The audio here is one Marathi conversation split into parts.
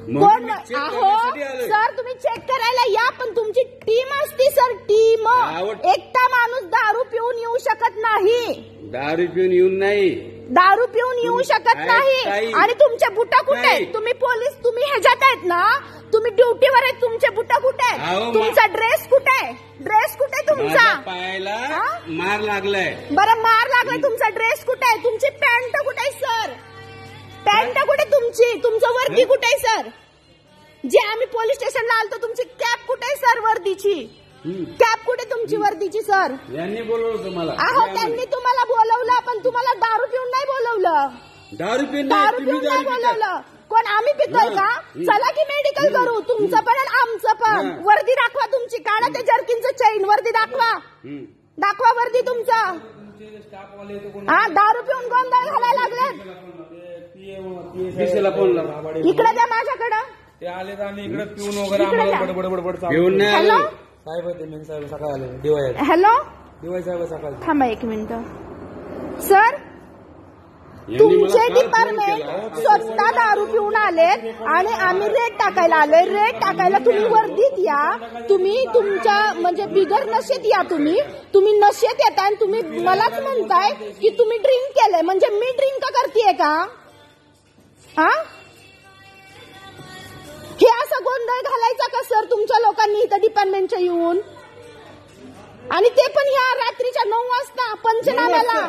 कोण अहो सर तुम्ही चेक करायला या पण तुमची टीम असती सर टीम एकटा माणूस दारू पिऊन येऊ शकत नाही दारू पिऊन येऊन नाही दारू पिऊन येऊ शकत नाही आणि तुमचे बुटा कुठे आहेत तुम्ही पोलीस तुम्ही ह्याच्यात आहेत ना तुम्ही ड्युटीवर आहेत तुमचे बुटा कुठे आहेत तुमचा ड्रेस कुठे आहे ड्रेस कुठे आहे तुमचा पायाला मार लागलाय बरं मार लागलाय तुमचा ड्रेस कुठे आहे तुमची पॅन्ट कुठे आहे सर पॅन्ट कुठे तुमची तुमचं वर्दी कुठे आहे सर जे आम्ही पोलीस स्टेशनला आलतो तुमची कॅप कुठे आहे सर वर्दीची कॅप कुठे तुमची वर्दीची सर यांनी बोलवलं तुम्हाला अहो त्यांनी तुम्हाला बोलवलं पण तुम्हाला दारू पिऊन नाही बोलवलं दारू पिऊन नाही बोलवलं कोण आम्ही पितोय का चला की मेडिकल करू तुमचं पण आणि आमचं पण वर्दी दाखवा तुमची काढा ते जर्किनचं चैन वर्दी दाखवा वर्दी तुमचा हा दारू पिऊन गोंधळ घालायला लागले इकडे द्या माझ्याकडं ते आले तर आम्ही इकडे पिऊन वगैरे आम्हाला बडबड पिऊन नाही हॅलो साहेब होते मेन साहेब सकाळी आले दिवाळी हॅलो साहेब सकाळी थांबा एक मिनिट सर तुमचे डिपार्टमेंट स्वतः दारू पिऊन आलेत आणि आम्ही रेट टाकायला आलोय रेट टाकायला तुम्ही वर्दीत या तुम्ही तुमच्या म्हणजे बिगर नशेत या तुम्ही नशेत येताय आणि तुम्ही मलाच म्हणताय की तुम्ही ड्रिंक केलंय म्हणजे मी ड्रिंक करतेय का हा हे असं गोंधळ घालायचा का सर तुमच्या लोकांनी इथं डिपार्टमेंटच्या येऊन आणि ते पण ह्या रात्रीच्या 9 वाजता पंचनाम्याला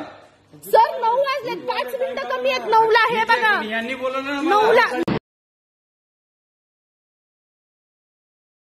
सर 9 वाजले 5 मिनिटं कमी आहेत 9ला हे बघा 9ला